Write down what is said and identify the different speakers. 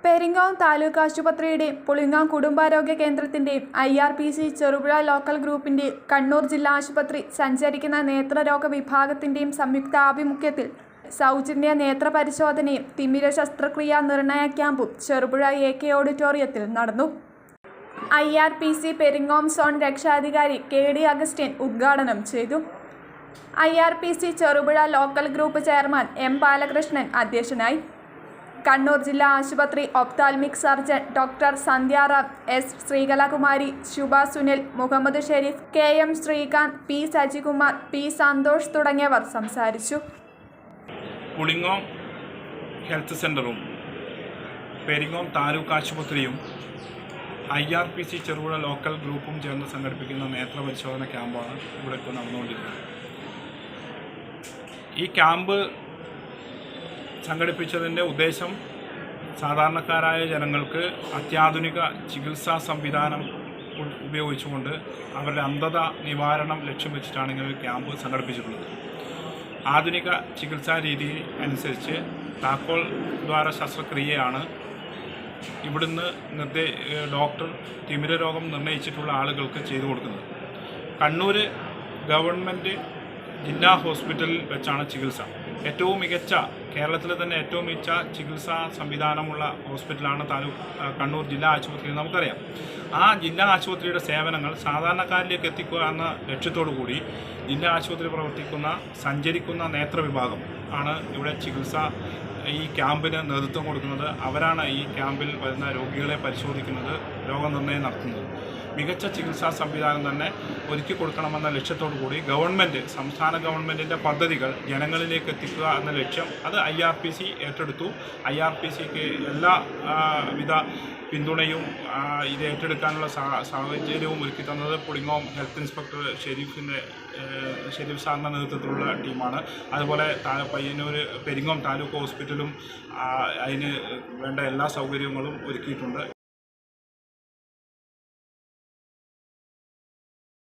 Speaker 1: പെരിങ്ങോം താലൂക്ക് ആശുപത്രിയുടെയും പുളിങ്ങോം കുടുംബാരോഗ്യ കേന്ദ്രത്തിൻ്റെയും IRPC Cherupuzha local ഗ്രൂപ്പിൻ്റെയും Kannur ജില്ലാ ആശുപത്രി സഞ്ചരിക്കുന്ന നേത്രരോഗ വിഭാഗത്തിൻ്റെയും സംയുക്താഭിമുഖ്യത്തിൽ സൗജന്യ നേത്ര പരിശോധനയും തിമിര ശസ്ത്രക്രിയാ നിർണയ ക്യാമ്പും ചെറുപുഴ AK ഓഡിറ്റോറിയത്തിൽ നടന്നു. IRPC പെരിങ്ങോം സോൺ രക്ഷാധികാരി KD അഗസ്റ്റിൻ ഉദ്ഘാടനം ചെയ്തു. IRPC Cherupuzha local group chairman M Balakrishnan അധ്യക്ഷനായി. കണ്ണൂർ ജില്ലാ ആശുപത്രി ophthalmic surgeon doctor Sandhyaram, S Sreekalakumari, Shubha Sunil, Muhammad Sharif, KM Sreekanth, P Sajikumar, P Santhosh തുടങ്ങിയവർ സംസാരിച്ചു.
Speaker 2: പുളിങ്ങോം ഹെൽത്ത് സെൻ്ററും പെരിങ്ങോം താലൂക്ക് ആശുപത്രിയും IRPC ചെറുപുഴ ലോക്കൽ ഗ്രൂപ്പും ചേർന്ന് സംഘടിപ്പിക്കുന്ന നേത്രപരിശോധന ക്യാമ്പാണ് ഇവിടെ ഇപ്പോൾ നടന്നുകൊണ്ടിരിക്കുന്നത്. ഈ ക്യാമ്പ് സംഘടിപ്പിച്ചതിൻ്റെ ഉദ്ദേശം സാധാരണക്കാരായ ജനങ്ങൾക്ക് അത്യാധുനിക ചികിത്സാ സംവിധാനം ഉപയോഗിച്ചുകൊണ്ട് അവരുടെ അന്ധത നിവാരണം ലക്ഷ്യം വെച്ചിട്ടാണ് ഇങ്ങനെ ഒരു ക്യാമ്പ് സംഘടിപ്പിച്ചിട്ടുള്ളത്. ആധുനിക ചികിത്സാ രീതി അനുസരിച്ച് താക്കോൽ ദ്വാര ശസ്ത്രക്രിയയാണ് ഇവിടുന്ന് ഡോക്ടർ തിമിര രോഗം നിർണയിച്ചിട്ടുള്ള ആളുകൾക്ക് ചെയ്തു കൊടുക്കുന്നത്. കണ്ണൂർ ഗവൺമെൻറ് ജില്ലാ ഹോസ്പിറ്റലിൽ വെച്ചാണ് ചികിത്സ. ഏറ്റവും മികച്ച കേരളത്തിലെ തന്നെ ഏറ്റവും മികച്ച ചികിത്സാ സംവിധാനമുള്ള ഹോസ്പിറ്റലാണ് കണ്ണൂർ ജില്ലാ ആശുപത്രി നമുക്കറിയാം. ആ ജില്ലാ ആശുപത്രിയുടെ സേവനങ്ങൾ സാധാരണക്കാരിലേക്ക് എത്തിക്കുക എന്ന ലക്ഷ്യത്തോടു കൂടി ജില്ലാ ആശുപത്രി പ്രവർത്തിക്കുന്ന സഞ്ചരിക്കുന്ന നേത്രവിഭാഗം ആണ് ഇവിടെ ഈ ക്യാമ്പിന് നേതൃത്വം കൊടുക്കുന്നത്. അവരാണ് ഈ ക്യാമ്പിൽ വരുന്ന രോഗികളെ പരിശോധിക്കുന്നത്, രോഗനിർണയം നടത്തുന്നത്. മികച്ച ചികിത്സാ സംവിധാനം തന്നെ ഒരുക്കി കൊടുക്കണമെന്ന ലക്ഷ്യത്തോടു കൂടി സംസ്ഥാന ഗവൺമെൻറ്റിൻ്റെ പദ്ധതികൾ ജനങ്ങളിലേക്ക് എത്തിക്കുക എന്ന ലക്ഷ്യം അത് IRPC ഏറ്റെടുത്തു. IRPCക്ക് എല്ലാ വിധ പിന്തുണയും ഇത് ഏറ്റെടുക്കാനുള്ള സാഹചര്യവും ഒരുക്കി തന്നത് പുളിങ്ങോം ഹെൽത്ത് ഇൻസ്പെക്ടർ ഷെരീഫ് സാറിൻ്റെ നേതൃത്വത്തിലുള്ള ടീമാണ്. അതുപോലെ പെരിങ്ങോം താലൂക്ക് ഹോസ്പിറ്റലും അതിന് വേണ്ട എല്ലാ സൗകര്യങ്ങളും ഒരുക്കിയിട്ടുണ്ട്.